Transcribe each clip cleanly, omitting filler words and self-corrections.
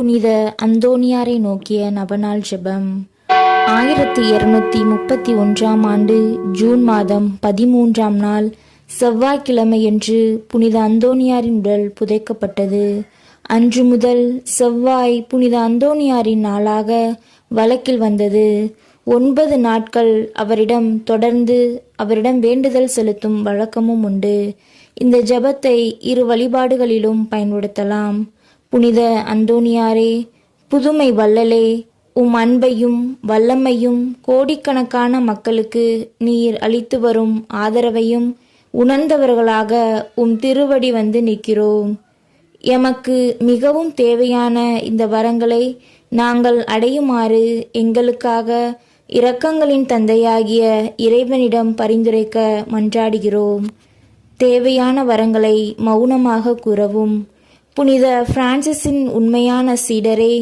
புனித அந்தோணியாரை நோக்கிய நவநாள் ஜெபம். 1231 ஆண்டு ஜூன் மாதம் 13ஆம் நாள் செவ்வாய்க்கிழமையன்று புனித அந்தோணியாரின் உடல் புதைக்கப்பட்டது. அன்று முதல் செவ்வாய் புனித அந்தோணியாரின் நாளாக வழக்கில் வந்தது. 9 நாட்கள் அவரிடம் வேண்டுதல் செலுத்தும் வழக்கமும் உண்டு. இந்த ஜெபத்தை 2 வழிபாடுகளிலும் பயன்படுத்தலாம். புனித அந்தோணியாரே, புதுமை வள்ளலே, உம் அன்பையும் வல்லமையும் கோடிக்கணக்கான மக்களுக்கு நீர் அளித்து வரும் ஆதரவையும் உணர்ந்தவர்களாக உம் திருவடி வந்து நிற்கிறோம். எமக்கு மிகவும் தேவையான இந்த வரங்களை நாங்கள் அடையுமாறு எங்களுக்காக இரக்கங்களின் தந்தையாகிய இறைவனிடம் பரிந்துரைக்க மன்றாடுகிறோம். தேவையான வரங்களை மௌனமாக கூறவும். புனித பிரான்சிஸின் உண்மையான சீடரே,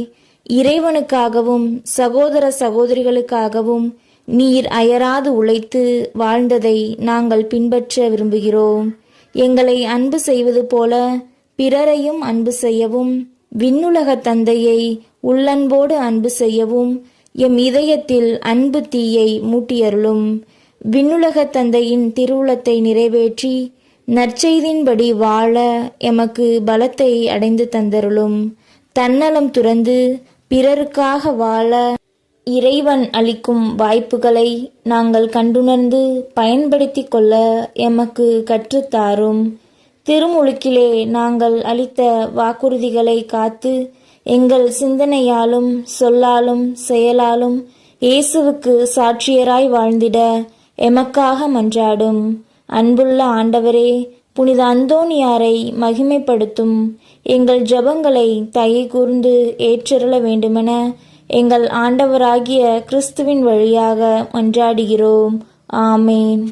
இறைவனுக்காகவும் சகோதர சகோதரிகளுக்காகவும் நீர் அயராது உழைத்து வாழ்ந்ததை நாங்கள் பின்பற்ற விரும்புகிறோம். எங்களை அன்பு செய்வது போல பிறரையும் அன்பு செய்யவும், விண்ணுலக தந்தையை உள்ளன்போடு அன்பு செய்யவும் எம் இதயத்தில் அன்பு தீயை மூட்டியருளும். விண்ணுலக தந்தையின் திருவுளத்தை நிறைவேற்றி நற்செய்தியின்படி வாழ எமக்கு பலத்தை அடைந்து தந்தருளும். தன்னலம் துறந்து பிறருக்காக வாழ இறைவன் அளிக்கும் வாய்ப்புகளை நாங்கள் கண்டுணர்ந்து பயன்படுத்தி கொள்ள எமக்கு கற்றுத்தாரும். திருமுழுக்கிலே நாங்கள் அளித்த வாக்குறுதிகளை காத்து எங்கள் சிந்தனையாலும் சொல்லாலும் செயலாலும் இயேசுவுக்கு சாட்சியராய் வாழ்ந்திட எமக்காக மன்றாடும். அன்புள்ள ஆண்டவரே, புனித அந்தோணியாரை மகிமைப்படுத்தும் எங்கள் ஜெபங்களை தயை கூர்ந்து ஏற்றருள வேண்டுமென எங்கள் ஆண்டவராகிய கிறிஸ்துவின் வழியாக மன்றாடுகிறோம். ஆமேன்.